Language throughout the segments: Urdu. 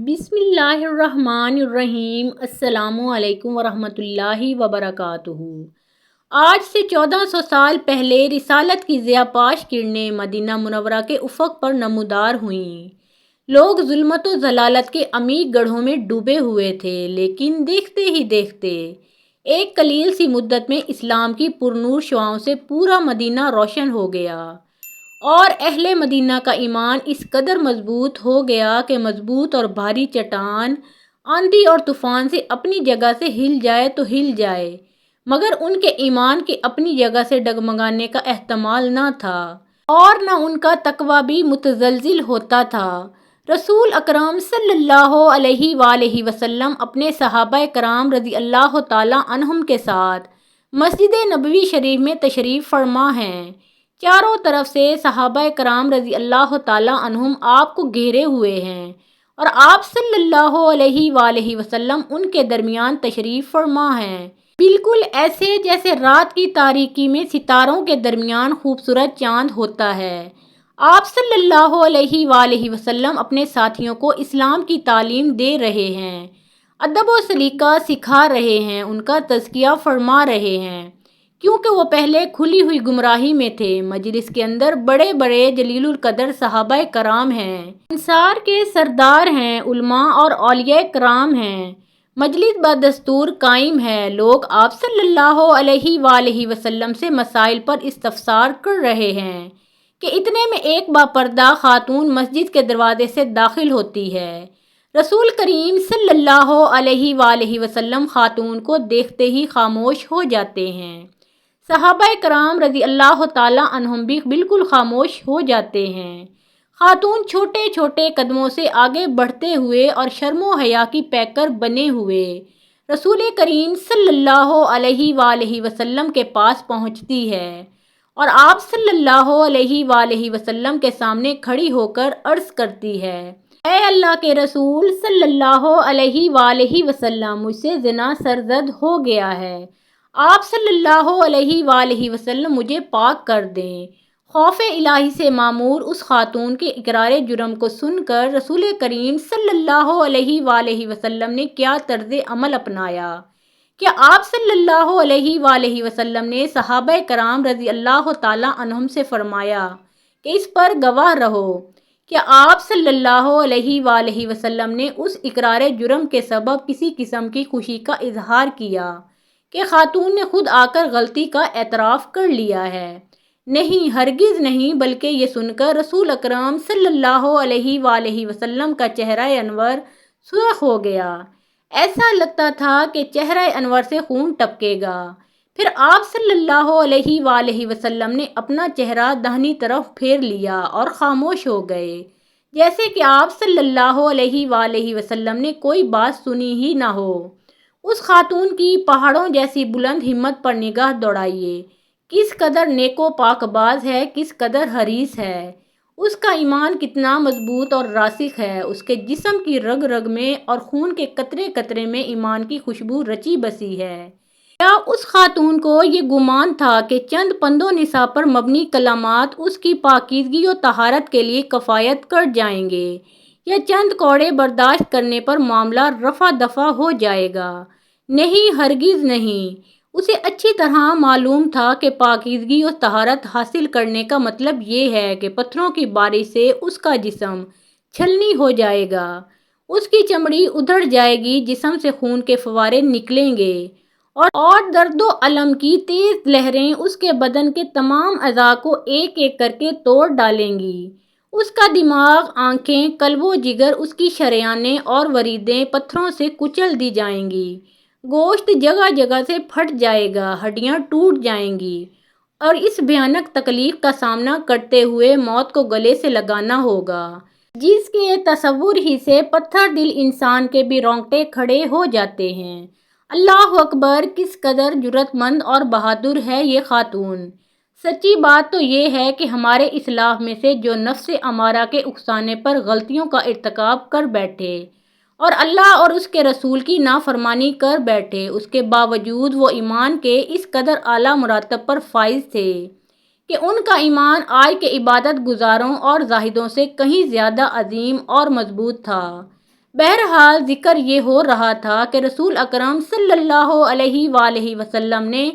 بسم اللہ الرحمن الرحیم۔ السلام علیکم ورحمۃ اللہ وبرکاتہ۔ آج سے 1400 سال پہلے رسالت کی ضیاء پاش کرنیں مدینہ منورہ کے افق پر نمودار ہوئیں۔ لوگ ظلمت و ضلالت کے عمیق گڑھوں میں ڈوبے ہوئے تھے، لیکن دیکھتے ہی دیکھتے ایک قلیل سی مدت میں اسلام کی پرنور شعاؤں سے پورا مدینہ روشن ہو گیا، اور اہل مدینہ کا ایمان اس قدر مضبوط ہو گیا کہ مضبوط اور بھاری چٹان آندھی اور طوفان سے اپنی جگہ سے ہل جائے تو ہل جائے، مگر ان کے ایمان کے اپنی جگہ سے ڈگمگانے کا احتمال نہ تھا، اور نہ ان کا تقویٰ بھی متزلزل ہوتا تھا۔ رسول اکرم صلی اللہ علیہ وآلہ وسلم اپنے صحابہ کرام رضی اللہ تعالیٰ عنہم کے ساتھ مسجد نبوی شریف میں تشریف فرما ہیں۔ چاروں طرف سے صحابہ کرام رضی اللہ تعالیٰ عنہم آپ کو گھیرے ہوئے ہیں، اور آپ صلی اللہ علیہ وآلہ وسلم ان کے درمیان تشریف فرما ہیں، بالکل ایسے جیسے رات کی تاریکی میں ستاروں کے درمیان خوبصورت چاند ہوتا ہے۔ آپ صلی اللہ علیہ وآلہ وسلم اپنے ساتھیوں کو اسلام کی تعلیم دے رہے ہیں، ادب و سلیقہ سکھا رہے ہیں، ان کا تزکیہ فرما رہے ہیں، کیونکہ وہ پہلے کھلی ہوئی گمراہی میں تھے۔ مجلس کے اندر بڑے بڑے جلیل القدر صحابہ کرام ہیں، انصار کے سردار ہیں، علماء اور اولیاء کرام ہیں۔ مجلس بدستور قائم ہے، لوگ آپ صلی اللہ علیہ وآلہ وسلم سے مسائل پر استفسار کر رہے ہیں کہ اتنے میں ایک باپردہ خاتون مسجد کے دروازے سے داخل ہوتی ہے۔ رسول کریم صلی اللہ علیہ وآلہ وسلم خاتون کو دیکھتے ہی خاموش ہو جاتے ہیں۔ صحابہ کرام رضی اللہ تعالیٰ عنہم بھی بالکل خاموش ہو جاتے ہیں۔ خاتون چھوٹے چھوٹے قدموں سے آگے بڑھتے ہوئے اور شرم و حیا کی پیکر بنے ہوئے رسول کریم صلی اللہ علیہ وآلہ وسلم کے پاس پہنچتی ہے، اور آپ صلی اللہ علیہ وآلہ وسلم کے سامنے کھڑی ہو کر عرض کرتی ہے: اے اللہ کے رسول صلی اللہ علیہ وآلہ وسلم، مجھ سے زنا سرزد ہو گیا ہے، آپ صلی اللہ علیہ وآلہ وسلم مجھے پاک کر دیں۔ خوف الہی سے معمور اس خاتون کے اقرار جرم کو سن کر رسول کریم صلی اللہ علیہ وآلہ وسلم نے کیا طرز عمل اپنایا کہ آپ صلی اللہ علیہ وآلہ وسلم نے صحابہ کرام رضی اللہ تعالیٰ عنہم سے فرمایا کہ اس پر گواہ رہو کہ آپ صلی اللہ علیہ وآلہ وسلم نے اس اقرار جرم کے سبب کسی قسم کی خوشی کا اظہار کیا کہ خاتون نے خود آ کر غلطی کا اعتراف کر لیا ہے؟ نہیں، ہرگز نہیں، بلکہ یہ سن کر رسول اکرم صلی اللہ علیہ وآلہ وسلم کا چہرہ انور سرخ ہو گیا، ایسا لگتا تھا کہ چہرہ انور سے خون ٹپکے گا۔ پھر آپ صلی اللہ علیہ وآلہ وسلم نے اپنا چہرہ داہنی طرف پھیر لیا اور خاموش ہو گئے، جیسے کہ آپ صلی اللہ علیہ وآلہ وسلم نے کوئی بات سنی ہی نہ ہو۔ اس خاتون کی پہاڑوں جیسی بلند ہمت پر نگاہ دوڑائیے، کس قدر نیک و پاک باز ہے، کس قدر حریص ہے، اس کا ایمان کتنا مضبوط اور راسخ ہے، اس کے جسم کی رگ رگ میں اور خون کے قطرے قطرے میں ایمان کی خوشبو رچی بسی ہے۔ کیا اس خاتون کو یہ گمان تھا کہ چند پند و نساء پر مبنی کلمات اس کی پاکیزگی و طہارت کے لیے کفایت کر جائیں گے، یا چند کوڑے برداشت کرنے پر معاملہ رفع دفع ہو جائے گا؟ نہیں، ہرگز نہیں۔ اسے اچھی طرح معلوم تھا کہ پاکیزگی و طہارت حاصل کرنے کا مطلب یہ ہے کہ پتھروں کی بارش سے اس کا جسم چھلنی ہو جائے گا، اس کی چمڑی ادھڑ جائے گی، جسم سے خون کے فوارے نکلیں گے، اور درد و الم کی تیز لہریں اس کے بدن کے تمام اعضاء کو ایک ایک کر کے توڑ ڈالیں گی۔ اس کا دماغ، آنکھیں، قلب و جگر، اس کی شریانیں اور وریدیں پتھروں سے کچل دی جائیں گی، گوشت جگہ جگہ سے پھٹ جائے گا، ہڈیاں ٹوٹ جائیں گی، اور اس بھیانک تکلیف کا سامنا کرتے ہوئے موت کو گلے سے لگانا ہوگا، جس کے تصور ہی سے پتھر دل انسان کے بھی رونگٹے کھڑے ہو جاتے ہیں۔ اللہ اکبر! کس قدر جرأت مند اور بہادر ہے یہ خاتون! سچی بات تو یہ ہے کہ ہمارے اسلاف میں سے جو نفس امارہ کے اکسانے پر غلطیوں کا ارتکاب کر بیٹھے اور اللہ اور اس کے رسول کی نافرمانی کر بیٹھے، اس کے باوجود وہ ایمان کے اس قدر اعلیٰ مراتب پر فائز تھے کہ ان کا ایمان آج کے عبادت گزاروں اور زاہدوں سے کہیں زیادہ عظیم اور مضبوط تھا۔ بہرحال ذکر یہ ہو رہا تھا کہ رسول اکرم صلی اللہ علیہ وآلہ وسلم نے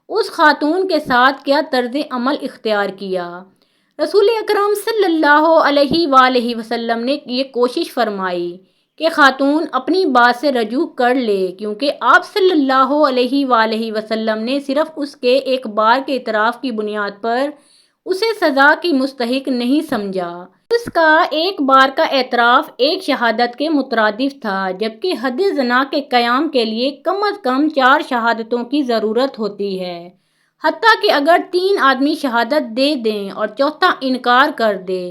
اس خاتون کے ساتھ کیا طرز عمل اختیار کیا۔ رسول اکرم صلی اللہ علیہ وآلہ وسلم نے یہ کوشش فرمائی کہ خاتون اپنی بات سے رجوع کر لے، کیونکہ آپ صلی اللہ علیہ وآلہ وسلم نے صرف اس کے ایک بار کے اعتراف کی بنیاد پر اسے سزا کی مستحق نہیں سمجھا۔ اس کا ایک بار کا اعتراف ایک شہادت کے مترادف تھا، جبکہ حد زنا کے قیام کے لیے کم از کم 4 شہادتوں کی ضرورت ہوتی ہے۔ حتیٰ کہ اگر 3 آدمی شہادت دے دیں اور چوتھا انکار کر دے،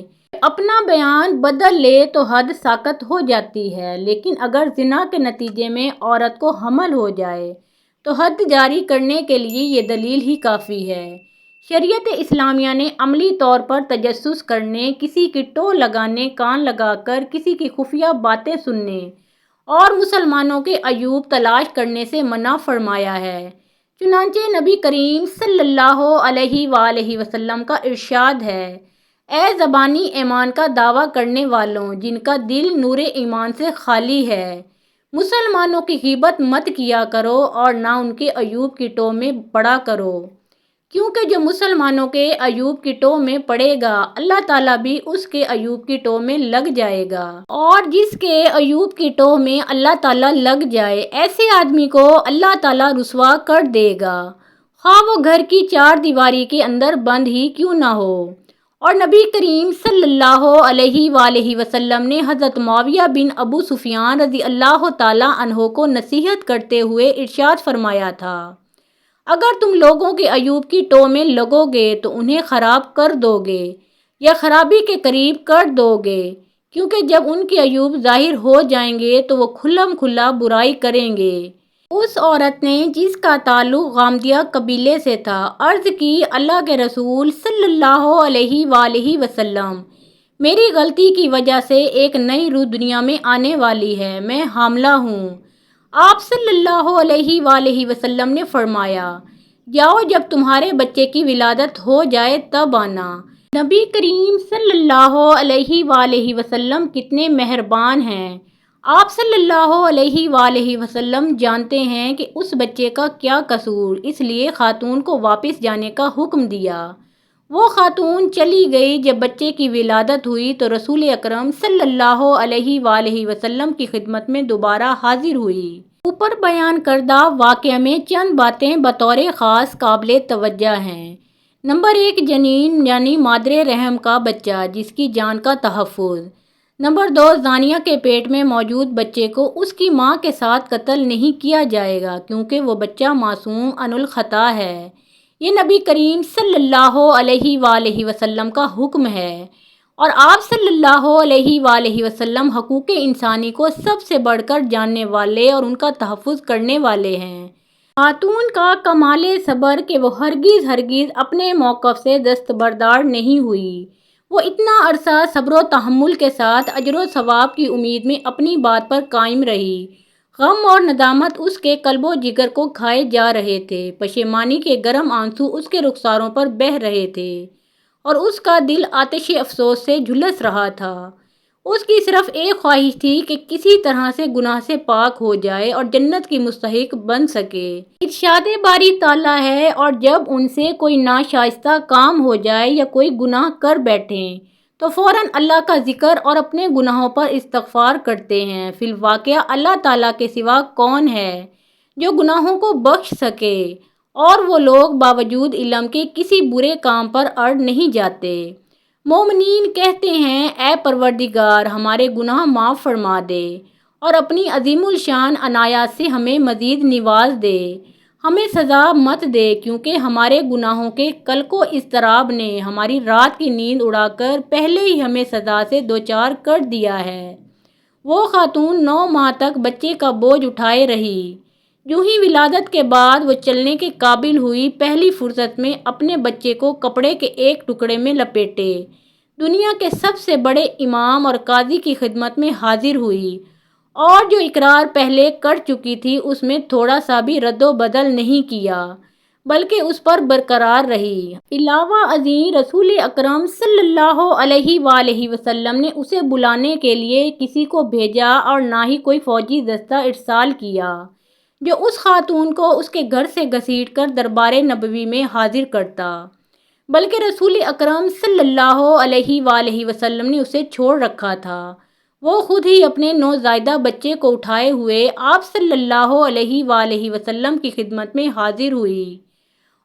اپنا بیان بدل لے تو حد ساقط ہو جاتی ہے، لیکن اگر زنا کے نتیجے میں عورت کو حمل ہو جائے تو حد جاری کرنے کے لیے یہ دلیل ہی کافی ہے۔ شریعت اسلامیہ نے عملی طور پر تجسس کرنے، کسی کی ٹو لگانے، کان لگا کر کسی کی خفیہ باتیں سننے اور مسلمانوں کے عیوب تلاش کرنے سے منع فرمایا ہے۔ چنانچہ نبی کریم صلی اللہ علیہ وآلہ وسلم کا ارشاد ہے: اے زبانی ایمان کا دعویٰ کرنے والوں جن کا دل نور ایمان سے خالی ہے، مسلمانوں کی غیبت مت کیا کرو اور نہ ان کے عیوب کی ٹو میں پڑا کرو، کیونکہ جو مسلمانوں کے عیوب کی ٹو میں پڑے گا اللہ تعالیٰ بھی اس کے عیوب کی ٹو میں لگ جائے گا، اور جس کے عیوب کی ٹو میں اللہ تعالیٰ لگ جائے ایسے آدمی کو اللہ تعالیٰ رسوا کر دے گا، خواہ وہ گھر کی 4 دیواری کے اندر بند ہی کیوں نہ ہو۔ اور نبی کریم صلی اللہ علیہ وآلہ وسلم نے حضرت معاویہ بن ابو سفیان رضی اللہ تعالیٰ عنہ کو نصیحت کرتے ہوئے ارشاد فرمایا تھا: اگر تم لوگوں کے عیوب کی ٹو میں لگو گے تو انہیں خراب کر دو گے یا خرابی کے قریب کر دو گے، کیونکہ جب ان کے عیوب ظاہر ہو جائیں گے تو وہ کھلم کھلا برائی کریں گے۔ اس عورت نے جس کا تعلق غامدیہ قبیلے سے تھا عرض کی: اللہ کے رسول صلی اللہ علیہ وآلہ وسلم، میری غلطی کی وجہ سے ایک نئی روح دنیا میں آنے والی ہے، میں حاملہ ہوں۔ آپ صلی اللہ علیہ وآلہ وسلم نے فرمایا: جاؤ، جب تمہارے بچے کی ولادت ہو جائے تب آنا۔ نبی کریم صلی اللہ علیہ وآلہ وسلم کتنے مہربان ہیں۔ آپ صلی اللہ علیہ وآلہ وسلم جانتے ہیں کہ اس بچے کا کیا قصور، اس لیے خاتون کو واپس جانے کا حکم دیا۔ وہ خاتون چلی گئی۔ جب بچے کی ولادت ہوئی تو رسول اکرم صلی اللہ علیہ وآلہ وسلم کی خدمت میں دوبارہ حاضر ہوئی۔ اوپر بیان کردہ واقعہ میں چند باتیں بطور خاص قابل توجہ ہیں۔ نمبر 1، جنین یعنی مادر رحم کا بچہ جس کی جان کا تحفظ۔ نمبر 2، زانیہ کے پیٹ میں موجود بچے کو اس کی ماں کے ساتھ قتل نہیں کیا جائے گا، کیونکہ وہ بچہ معصوم عن الخطا ہے۔ یہ نبی کریم صلی اللہ علیہ وآلہ وسلم کا حکم ہے، اور آپ صلی اللہ علیہ وآلہ وسلم حقوق انسانی کو سب سے بڑھ کر جاننے والے اور ان کا تحفظ کرنے والے ہیں۔ خاتون کا کمال صبر کہ وہ ہرگز اپنے موقف سے دستبردار نہیں ہوئی۔ وہ اتنا عرصہ صبر و تحمل کے ساتھ اجر و ثواب کی امید میں اپنی بات پر قائم رہی۔ غم اور ندامت اس کے قلب و جگر کو کھائے جا رہے تھے، پشیمانی کے گرم آنسو اس کے رخساروں پر بہہ رہے تھے، اور اس کا دل آتش افسوس سے جھلس رہا تھا۔ اس کی صرف ایک خواہش تھی کہ کسی طرح سے گناہ سے پاک ہو جائے اور جنت کی مستحق بن سکے۔ ارشاد باری تعالیٰ ہے: اور جب ان سے کوئی ناشائستہ کام ہو جائے یا کوئی گناہ کر بیٹھیں تو فوراً اللہ کا ذکر اور اپنے گناہوں پر استغفار کرتے ہیں۔ فی الواقعہ اللہ تعالیٰ کے سوا کون ہے جو گناہوں کو بخش سکے، اور وہ لوگ باوجود علم کے کسی برے کام پر اڑ نہیں جاتے۔ مومنین کہتے ہیں: اے پروردگار، ہمارے گناہ معاف فرما دے اور اپنی عظیم الشان عنایات سے ہمیں مزید نواز دے، ہمیں سزا مت دے، کیونکہ ہمارے گناہوں کے قلق و اضطراب نے ہماری رات کی نیند اڑا کر پہلے ہی ہمیں سزا سے دوچار کر دیا ہے۔ وہ خاتون 9 ماہ تک بچے کا بوجھ اٹھائے رہی۔ یوں ہی ولادت کے بعد وہ چلنے کے قابل ہوئی، پہلی فرصت میں اپنے بچے کو کپڑے کے ایک ٹکڑے میں لپیٹے دنیا کے سب سے بڑے امام اور قاضی کی خدمت میں حاضر ہوئی، اور جو اقرار پہلے کر چکی تھی اس میں تھوڑا سا بھی رد و بدل نہیں کیا، بلکہ اس پر برقرار رہی۔ علاوہ ازیں رسول اکرم صلی اللہ علیہ وآلہ وسلم نے اسے بلانے کے لیے کسی کو بھیجا اور نہ ہی کوئی فوجی دستہ ارسال کیا جو اس خاتون کو اس کے گھر سے گھسیٹ کر دربار نبوی میں حاضر کرتا، بلکہ رسول اکرم صلی اللہ علیہ وآلہ وسلم نے اسے چھوڑ رکھا تھا۔ وہ خود ہی اپنے نوزائیدہ بچے کو اٹھائے ہوئے آپ صلی اللہ علیہ وآلہ وسلم کی خدمت میں حاضر ہوئی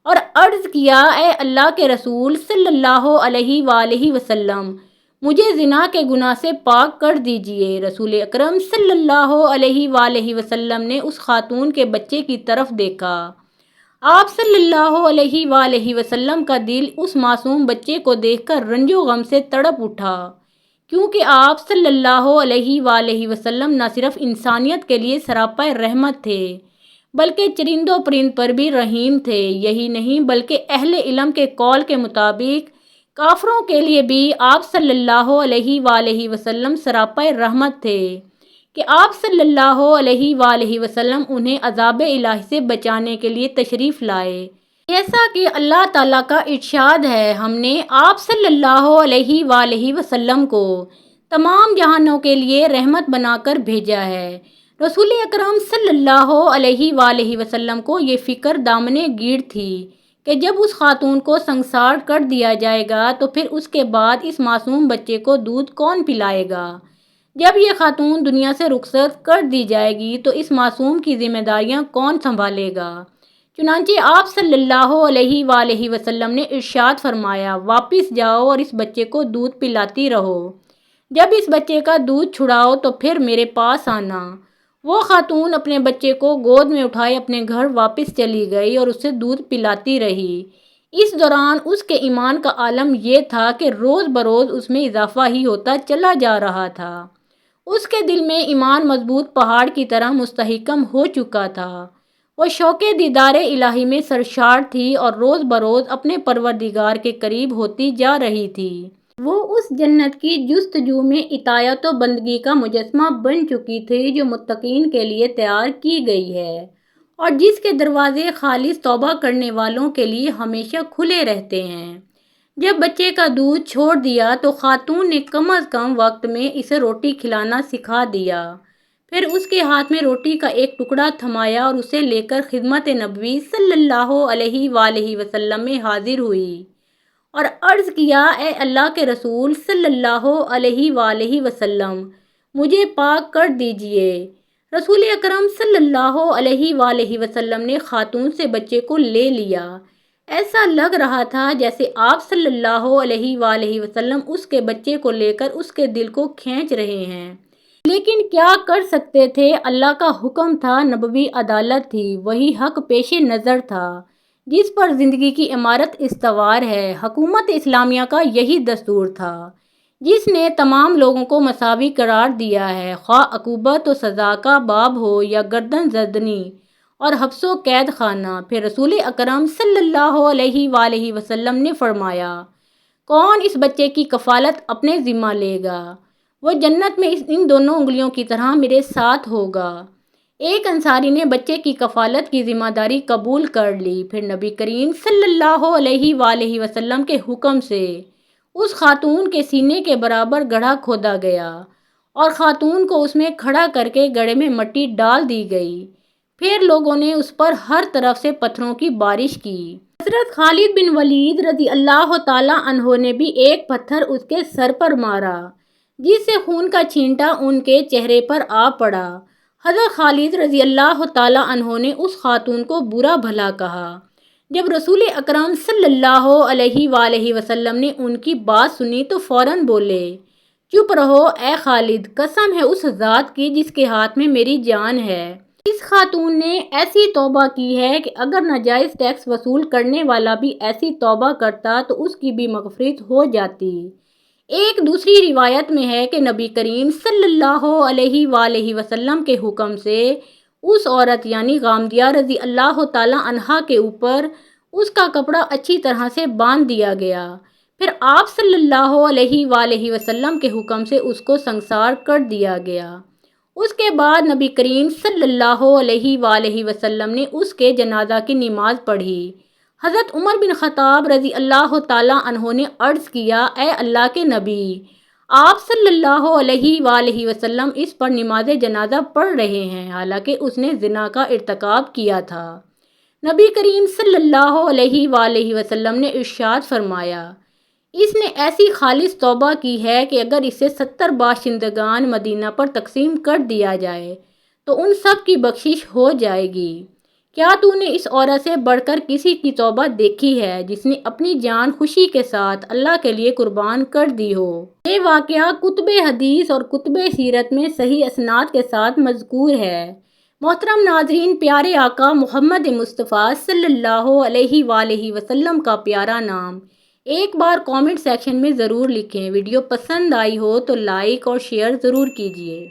اور عرض کیا، اے اللہ کے رسول صلی اللہ علیہ وآلہ وسلم، مجھے زنا کے گناہ سے پاک کر دیجئے۔ رسول اکرم صلی اللہ علیہ وآلہ وسلم نے اس خاتون کے بچے کی طرف دیکھا۔ آپ صلی اللہ علیہ وآلہ وسلم کا دل اس معصوم بچے کو دیکھ کر رنج و غم سے تڑپ اٹھا، کیونکہ آپ صلی اللہ علیہ وآلہ وسلم نہ صرف انسانیت کے لیے سراپا رحمت تھے بلکہ چرند و پرند پر بھی رحیم تھے۔ یہی نہیں بلکہ اہل علم کے قول کے مطابق کافروں کے لیے بھی آپ صلی اللہ علیہ وآلہ وسلم سراپا رحمت تھے کہ آپ صلی اللہ علیہ وآلہ وسلم انہیں عذاب الہی سے بچانے کے لیے تشریف لائے۔ جیسا کہ اللہ تعالیٰ کا ارشاد ہے، ہم نے آپ صلی اللہ علیہ وآلہ وسلم کو تمام جہانوں کے لیے رحمت بنا کر بھیجا ہے۔ رسول اکرم صلی اللہ علیہ وآلہ وسلم کو یہ فکر دامنِ گیر تھی کہ جب اس خاتون کو سنسار کر دیا جائے گا تو پھر اس کے بعد اس معصوم بچے کو دودھ کون پلائے گا؟ جب یہ خاتون دنیا سے رخصت کر دی جائے گی تو اس معصوم کی ذمہ داریاں کون سنبھالے گا؟ چنانچہ آپ صلی اللہ علیہ وآلہ وسلم نے ارشاد فرمایا، واپس جاؤ اور اس بچے کو دودھ پلاتی رہو، جب اس بچے کا دودھ چھڑاؤ تو پھر میرے پاس آنا۔ وہ خاتون اپنے بچے کو گود میں اٹھائے اپنے گھر واپس چلی گئی اور اسے دودھ پلاتی رہی۔ اس دوران اس کے ایمان کا عالم یہ تھا کہ روز بروز اس میں اضافہ ہی ہوتا چلا جا رہا تھا۔ اس کے دل میں ایمان مضبوط پہاڑ کی طرح مستحکم ہو چکا تھا۔ وہ شوق دیدار الہی میں سرشار تھی اور روز بروز اپنے پروردگار کے قریب ہوتی جا رہی تھی۔ وہ اس جنت کی جستجو میں اطاعت و بندگی کا مجسمہ بن چکی تھی جو متقین کے لیے تیار کی گئی ہے اور جس کے دروازے خالص توبہ کرنے والوں کے لیے ہمیشہ کھلے رہتے ہیں۔ جب بچے کا دودھ چھوڑ دیا تو خاتون نے کم از کم وقت میں اسے روٹی کھلانا سکھا دیا، پھر اس کے ہاتھ میں روٹی کا ایک ٹکڑا تھمایا اور اسے لے کر خدمت نبوی صلی اللہ علیہ وآلہ وسلم میں حاضر ہوئی اور عرض کیا، اے اللہ کے رسول صلی اللہ علیہ وآلہ وسلم، مجھے پاک کر دیجئے۔ رسول اکرم صلی اللہ علیہ وآلہ وسلم نے خاتون سے بچے کو لے لیا۔ ایسا لگ رہا تھا جیسے آپ صلی اللہ علیہ وآلہ وسلم اس کے بچے کو لے کر اس کے دل کو کھینچ رہے ہیں، لیکن کیا کر سکتے تھے؟ اللہ کا حکم تھا، نبوی عدالت تھی، وہی حق پیش نظر تھا جس پر زندگی کی عمارت استوار ہے۔ حکومت اسلامیہ کا یہی دستور تھا جس نے تمام لوگوں کو مساوی قرار دیا ہے، خواہ عقوبت و سزا کا باب ہو یا گردن زدنی اور حبس و قید خانہ۔ پھر رسول اکرم صلی اللہ علیہ وآلہ وسلم نے فرمایا، کون اس بچے کی کفالت اپنے ذمہ لے گا؟ وہ جنت میں ان دونوں انگلیوں کی طرح میرے ساتھ ہوگا۔ ایک انصاری نے بچے کی کفالت کی ذمہ داری قبول کر لی۔ پھر نبی کریم صلی اللہ علیہ وآلہ وسلم کے حکم سے اس خاتون کے سینے کے برابر گڑھا کھودا گیا اور خاتون کو اس میں کھڑا کر کے گڑھے میں مٹی ڈال دی گئی۔ پھر لوگوں نے اس پر ہر طرف سے پتھروں کی بارش کی۔ حضرت خالد بن ولید رضی اللہ تعالیٰ عنہ نے بھی ایک پتھر اس کے سر پر مارا جس سے خون کا چھینٹا ان کے چہرے پر آ پڑا۔ حضرت خالد رضی اللہ تعالیٰ عنہ نے اس خاتون کو برا بھلا کہا۔ جب رسول اکرم صلی اللہ علیہ وآلہ وسلم نے ان کی بات سنی تو فوراً بولے، چپ رہو اے خالد، قسم ہے اس ذات کی جس کے ہاتھ میں میری جان ہے۔ اس خاتون نے ایسی توبہ کی ہے کہ اگر ناجائز ٹیکس وصول کرنے والا بھی ایسی توبہ کرتا تو اس کی بھی مغفرت ہو جاتی۔ ایک دوسری روایت میں ہے کہ نبی کریم صلی اللہ علیہ وآلہ وسلم کے حکم سے اس عورت یعنی غامدیہ رضی اللہ تعالیٰ عنہا کے اوپر اس کا کپڑا اچھی طرح سے باندھ دیا گیا۔ پھر آپ صلی اللہ علیہ وآلہ وسلم کے حکم سے اس کو سنسار کر دیا گیا۔ اس کے بعد نبی کریم صلی اللہ علیہ وآلہ وسلم نے اس کے جنازہ کی نماز پڑھی حضرت عمر بن خطاب رضی اللہ تعالیٰ عنہ نے عرض کیا، اے اللہ کے نبی، آپ صلی اللہ علیہ وآلہ وسلم اس پر نماز جنازہ پڑھ رہے ہیں، حالانکہ اس نے زنا کا ارتکاب کیا تھا۔ نبی کریم صلی اللہ علیہ وآلہ وسلم نے ارشاد فرمایا، اس نے ایسی خالص توبہ کی ہے کہ اگر اسے 70 باشندگان مدینہ پر تقسیم کر دیا جائے تو ان سب کی بخشش ہو جائے گی۔ کیا تو نے اس عورت سے بڑھ کر کسی کی توبہ دیکھی ہے جس نے اپنی جان خوشی کے ساتھ اللہ کے لیے قربان کر دی ہو؟ یہ واقعہ کتب حدیث اور کتب سیرت میں صحیح اسناد کے ساتھ مذکور ہے۔ محترم ناظرین، پیارے آقا محمد مصطفیٰ صلی اللہ علیہ وآلہ وسلم کا پیارا نام ایک بار کامنٹ سیکشن میں ضرور لکھیں۔ ویڈیو پسند آئی ہو تو لائک اور شیئر ضرور کیجیے۔